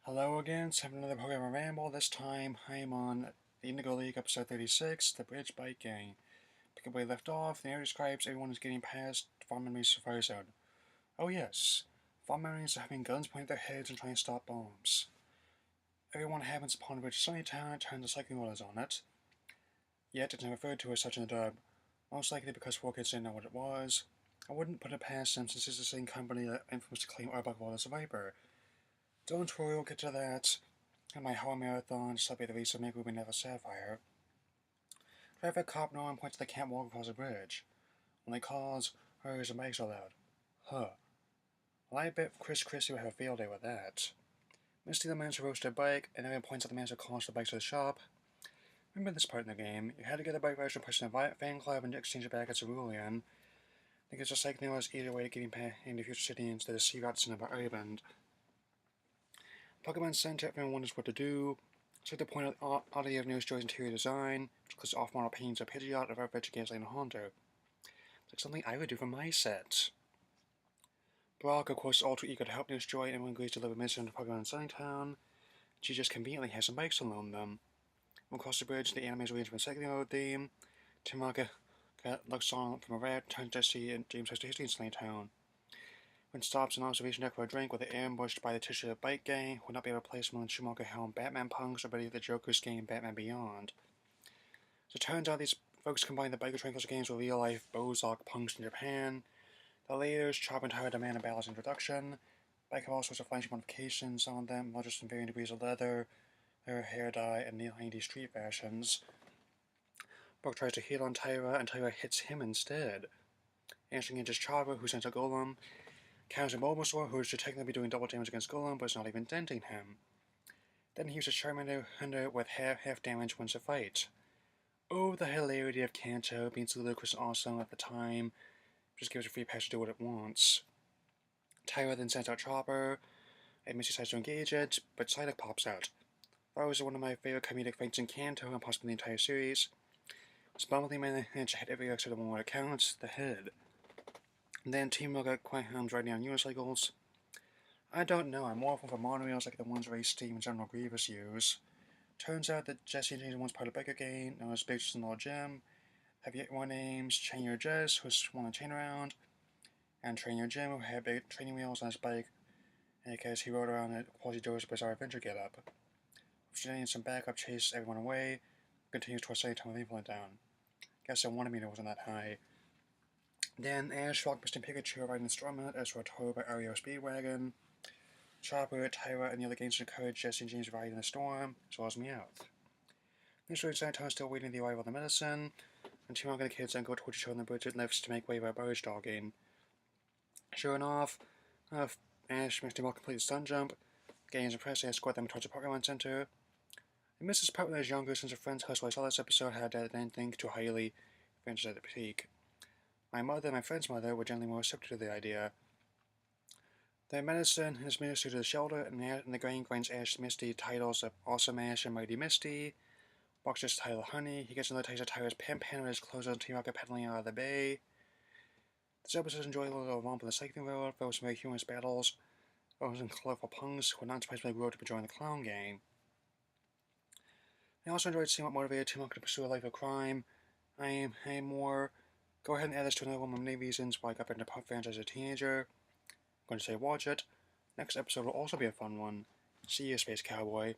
Hello again, it's time for another Pokemon Ramble. This time I am on the Indigo League episode 36, the Bridge Bike Gang. Pick up where we left off, the narrative describes everyone is getting past Farm Memories Fire Zone. Oh yes, Farm Memories are having guns pointed at their heads and trying to stop bombs. Everyone happens upon the Bridge Sunny Town and turns the cycling rollers on it. Yet it's not referred to as such in the dub, most likely because 4Kids didn't know what it was. I wouldn't put it past them since it's the same company that infamously claimed Arbok as a Viper. Don't worry, we'll get to that. In my whole marathon, celebrate the race of Meg Ruby Never Sapphire. Driver cop no one points to the catwalk across the bridge. Only calls, hers and bikes are loud. Huh. Well, I bet Chris Christie would have a field day with that. Misty the manager roasts their bike, and everyone points out the manager calls the bikes to the shop. Remember this part in the game? You had to get the bike riders to push in a fan club and exchange it back at Cerulean. I think it's just like there was either way to getting past in the future city instead of Sea Rots in the Island. Pokemon Center, everyone wonders what to do. So to point out the oddity of New Joy's interior design, which includes off-model paintings of Pidgeot, of Arvich, Gaslight, and Haunter. It's like something I would do for my set. Brock, of course, is all too eager to help New Joy, and everyone agrees to deliver medicine to Pokemon in Sunnytown. She just conveniently has some bikes to loan them. When across the bridge, the anime's arranged from a cycling road theme. Timaka looks on from a rat, turns Jesse and James has to history in Sunnytown. When stops an observation deck for a drink with it ambushed by the titular bike gang, would not be replaced when Schumacher helmed Batman punks or better the Joker's game Batman Beyond. So it turns out these folks combine the biker trankles games with real life Bozok punks in Japan. The laters, Chop and Tire demand a balanced introduction. Bike have all sorts of flashy modifications on them, not just in varying degrees of leather, their hair dye, and neo-90 street fashions. Brock tries to hit on Tyra, and Tyra hits him instead. Answering in just Chopper, who sends a golem. Counters a Bulbasaur, who is to technically be doing double damage against Golem, but is not even denting him. Then he uses Charmander with half damage wins the fight. Oh, the hilarity of Kanto being so ludicrous and awesome at the time. Just gives a free pass to do what it wants. Tyra then sends out Chopper, and Misty decides to engage it, but Psyduck pops out. Those are one of my favorite comedic fights in Kanto and possibly the entire series. This Bumblebee managed to hit every except the one that counts, the head. And then Team Rocket quite hams riding on unicycles. I don't know, I'm more for monorails like the ones Ray Steve and General Grievous use. Turns out that Jesse and James once part of Biker Gang, known as Big Small Jim. Have yet more names, Train Your Jess, who's swung a chain around, and Train Your Jim, who had big training wheels on his bike, and because he rode around at Quasi Joe's bizarre adventure getup. After some backup chases everyone away, continues towards Sunnytown with Evelyn down. Guess I wanted me, it wasn't that high. Then Ash, Rock, Mr. Pikachu riding the Stormont as were towed by Ario Speedwagon. Chopper, Tyra, and the other gangs encourage Jesse and James riding the storm, as well as Meowth. Mr. Sunnytown is still waiting the arrival of the medicine, and Team Rocket and the kids then go towards each other on the bridge and lifts to make way by barrage dogging. Sure enough, Ash makes them all complete the stun jump. Gains impressed, they escort them towards the Pokemon Center. I miss this part when I was younger since a friend's house where I saw this episode had I didn't think too highly adventures at the peak. My mother and my friend's mother were generally more receptive to the idea. The medicine is ministered to the shelter, and the grain grants Ash Misty titles of Awesome Ash and Mighty Misty. Box just title Honey. He gets another taste of Tyra's pan with his clothes on Team Rocket pedaling out of the bay. This episode is enjoyable little romp on the cycling road, filled with some very humorous battles. Some colorful punks who are not surprisingly grew up to join the clown gang. I also enjoyed seeing what motivated Team Rocket to pursue a life of crime. I am more. Go ahead and add this to another one of many reasons why I got into Pop franchise as a teenager. I'm going to say watch it. Next episode will also be a fun one. See you, Space Cowboy.